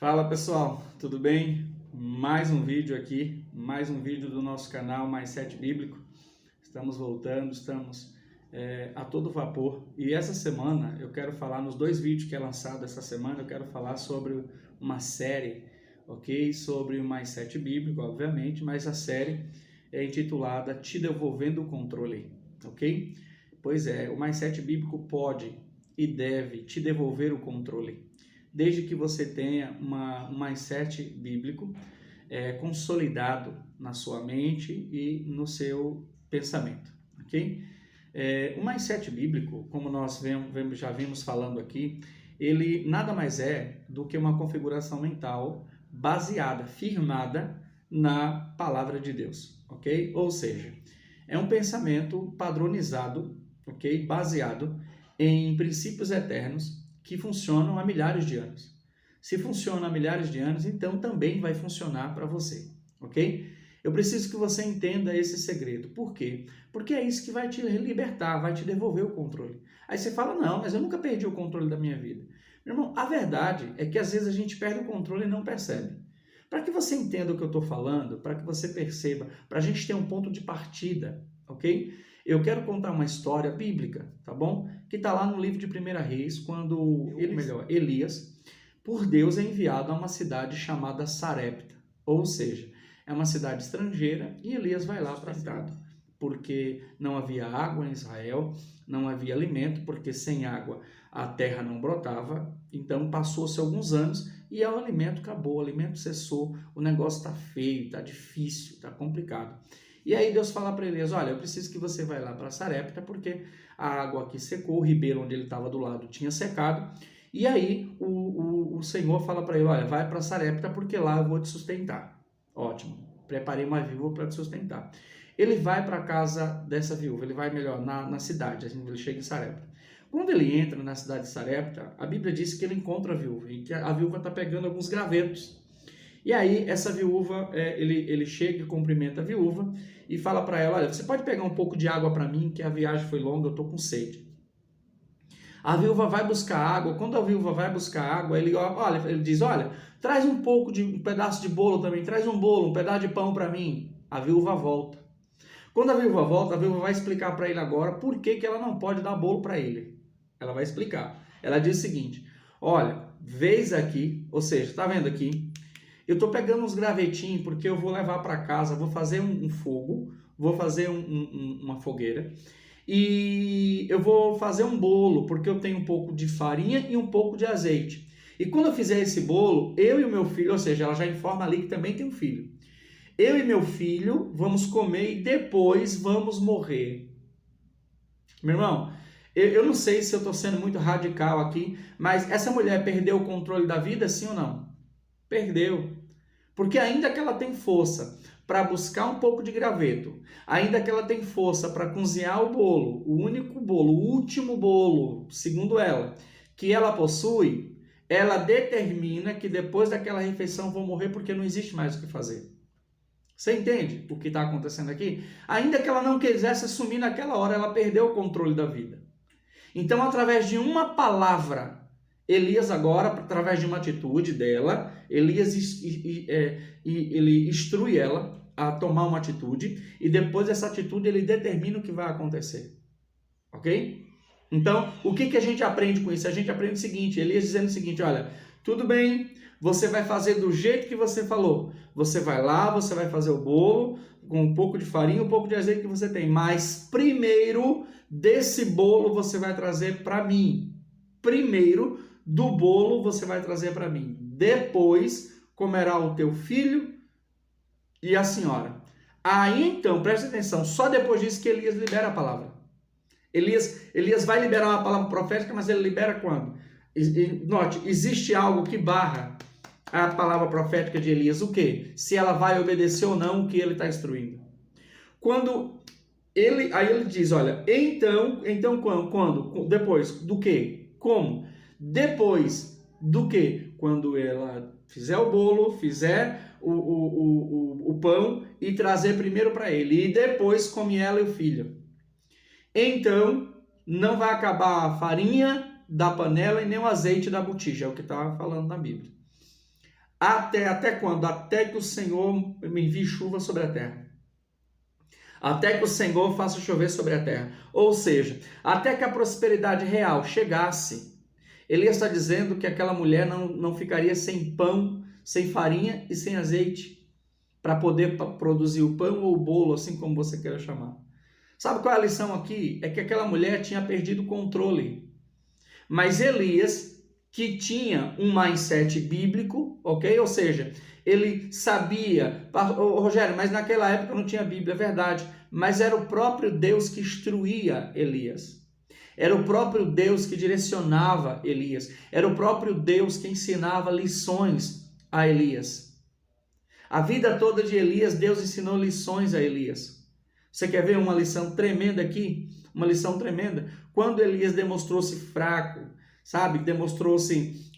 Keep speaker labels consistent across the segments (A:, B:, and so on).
A: Fala pessoal, tudo bem? Mais um vídeo aqui, mais um vídeo do nosso canal Mais 7 Bíblico. Estamos voltando, estamos a todo vapor. E essa semana eu quero falar, nos dois vídeos que é lançado essa semana, eu quero falar sobre uma série, ok? Sobre o Mais 7 Bíblico, obviamente, mas a série é intitulada Te Devolvendo o Controle, ok? Pois é, o Mais 7 Bíblico pode e deve te devolver o controle, desde que você tenha um mindset bíblico consolidado na sua mente e no seu pensamento, ok? O mindset bíblico, como nós já vimos falando aqui, ele nada mais é do que uma configuração mental baseada, firmada na palavra de Deus, ok? Ou seja, é um pensamento padronizado, ok? Baseado em princípios eternos que funcionam há milhares de anos. Se funciona há milhares de anos, então também vai funcionar para você, ok? Eu preciso que você entenda esse segredo. Por quê? Porque é isso que vai te libertar, vai te devolver o controle. Aí você fala, não, mas eu nunca perdi o controle da minha vida. Meu irmão, a verdade é que às vezes a gente perde o controle e não percebe. Para que você entenda o que eu estou falando, para que você perceba, para a gente ter um ponto de partida, ok? Eu quero contar uma história bíblica, tá bom? Que está lá no livro de 1 Reis, quando Elias, por Deus, é enviado a uma cidade chamada Sarepta. Ou seja, é uma cidade estrangeira e Elias vai lá plantado, porque não havia água em Israel, não havia alimento, porque sem água a terra não brotava. Então passou-se alguns anos e o alimento acabou, o alimento cessou, o negócio está feio, está difícil, está complicado. E aí Deus fala para Elias, olha, eu preciso que você vá lá para Sarepta, porque a água aqui secou, o ribeiro onde ele estava do lado tinha secado. E aí o Senhor fala para ele, olha, vai para Sarepta, porque lá eu vou te sustentar. Ótimo, preparei uma viúva para te sustentar. Ele vai para a casa dessa viúva, ele vai melhor na cidade, assim, ele chega em Sarepta. Quando ele entra na cidade de Sarepta, a Bíblia diz que ele encontra a viúva, e que a viúva está pegando alguns gravetos. E aí essa viúva, ele chega e cumprimenta a viúva e fala para ela, olha, você pode pegar um pouco de água para mim, que a viagem foi longa, eu estou com sede. A viúva vai buscar água. Quando a viúva vai buscar água, ele diz, olha, traz um pedaço de bolo também, traz um bolo, um pedaço de pão para mim. A viúva volta. Quando a viúva volta, a viúva vai explicar para ele agora por que ela não pode dar bolo para ele. Ela vai explicar. Ela diz o seguinte, olha, vês aqui, ou seja, está vendo aqui, eu estou pegando uns gravetinhos porque eu vou levar para casa, vou fazer um fogo, vou fazer uma fogueira, e eu vou fazer um bolo, porque eu tenho um pouco de farinha e um pouco de azeite. E quando eu fizer esse bolo, eu e o meu filho, ou seja, ela já informa ali que também tem um filho. Eu e meu filho vamos comer e depois vamos morrer. Meu irmão, eu não sei se eu estou sendo muito radical aqui, mas essa mulher perdeu o controle da vida, sim ou não? Perdeu. Porque ainda que ela tem força para buscar um pouco de graveto, ainda que ela tem força para cozinhar o bolo, o único bolo, o último bolo, segundo ela, que ela possui, ela determina que depois daquela refeição vão morrer porque não existe mais o que fazer. Você entende o que está acontecendo aqui? Ainda que ela não quisesse assumir naquela hora, ela perdeu o controle da vida. Então, através de uma palavra, Elias agora, através de uma atitude dela, Elias ele instrui ela a tomar uma atitude e depois dessa atitude ele determina o que vai acontecer. Ok? Então, o que a gente aprende com isso? A gente aprende o seguinte, Elias dizendo o seguinte, olha, tudo bem, você vai fazer do jeito que você falou. Você vai lá, você vai fazer o bolo com um pouco de farinha, um pouco de azeite que você tem. Mas primeiro desse bolo você vai trazer para mim. Primeiro do bolo você vai trazer para mim. Depois comerá o teu filho e a senhora. Aí então, preste atenção, só depois disso que Elias libera a palavra. Elias vai liberar uma palavra profética, mas ele libera quando? Note, existe algo que barra a palavra profética de Elias. O quê? Se ela vai obedecer ou não o que ele está instruindo. Aí ele diz, olha, então quando? Depois do quê? Como? Depois do quê? Quando ela fizer o bolo, fizer o pão e trazer primeiro para ele. E depois come ela e o filho. Então, não vai acabar a farinha da panela e nem o azeite da botija. É o que está falando na Bíblia. Até quando? Até que o Senhor me envie chuva sobre a terra. Até que o Senhor faça chover sobre a terra. Ou seja, até que a prosperidade real chegasse. Elias está dizendo que aquela mulher não ficaria sem pão, sem farinha e sem azeite para poder produzir o pão ou o bolo, assim como você queira chamar. Sabe qual é a lição aqui? É que aquela mulher tinha perdido o controle. Mas Elias, que tinha um mindset bíblico, ok? Ou seja, ele sabia, Rogério, mas naquela época não tinha Bíblia, é verdade, mas era o próprio Deus que instruía Elias. Era o próprio Deus que direcionava Elias. Era o próprio Deus que ensinava lições a Elias. A vida toda de Elias, Deus ensinou lições a Elias. Você quer ver uma lição tremenda aqui? Uma lição tremenda. Quando Elias demonstrou-se fraco, sabe? Demonstrou-se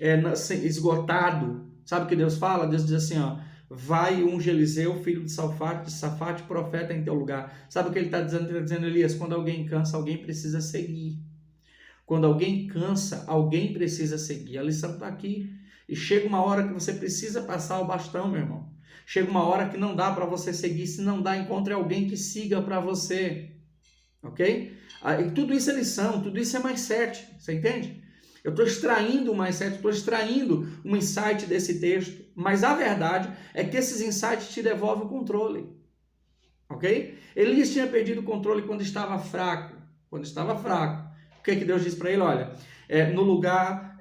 A: esgotado. Sabe o que Deus fala? Deus diz assim, ó, vai unge Eliseu, filho de Safate, profeta em teu lugar. Sabe o que ele está dizendo? Ele está dizendo, Elias, quando alguém cansa, alguém precisa seguir. Quando alguém cansa, alguém precisa seguir. A lição está aqui. E chega uma hora que você precisa passar o bastão, meu irmão. Chega uma hora que não dá para você seguir. Se não dá, encontre alguém que siga para você. Ok? E tudo isso é lição, tudo isso é mindset. Você entende? Eu estou extraindo o mindset, estou extraindo um insight desse texto. Mas a verdade é que esses insights te devolvem o controle. Ok? Elias tinha perdido o controle quando estava fraco. Quando estava fraco. O que Deus disse para ele? Olha, no lugar,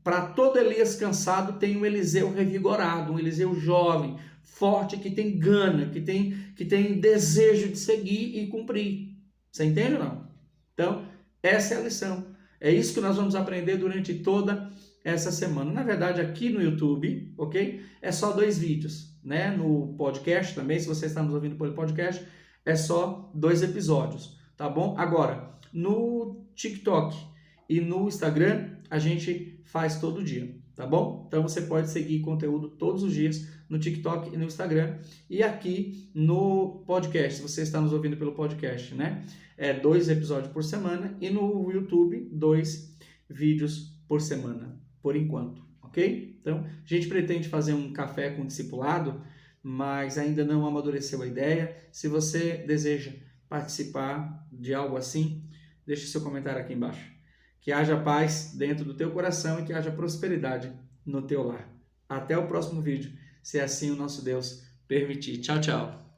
A: para todo Elias cansado, tem um Eliseu revigorado, um Eliseu jovem, forte, que tem gana, que tem desejo de seguir e cumprir. Você entende ou não? Então, essa é a lição. É isso que nós vamos aprender durante toda essa semana. Na verdade, aqui no YouTube, ok? É só 2 vídeos, né? No podcast também, se você está nos ouvindo pelo podcast, é só 2 episódios, tá bom? Agora, no TikTok e no Instagram, a gente faz todo dia, tá bom? Então você pode seguir conteúdo todos os dias no TikTok e no Instagram. E aqui no podcast, se você está nos ouvindo pelo podcast, né? 2 episódios por semana. E no YouTube, 2 vídeos por semana, por enquanto, ok? Então, a gente pretende fazer um café com discipulado, mas ainda não amadureceu a ideia. Se você deseja participar de algo assim, deixe seu comentário aqui embaixo. Que haja paz dentro do teu coração e que haja prosperidade no teu lar. Até o próximo vídeo, se assim o nosso Deus permitir. Tchau, tchau.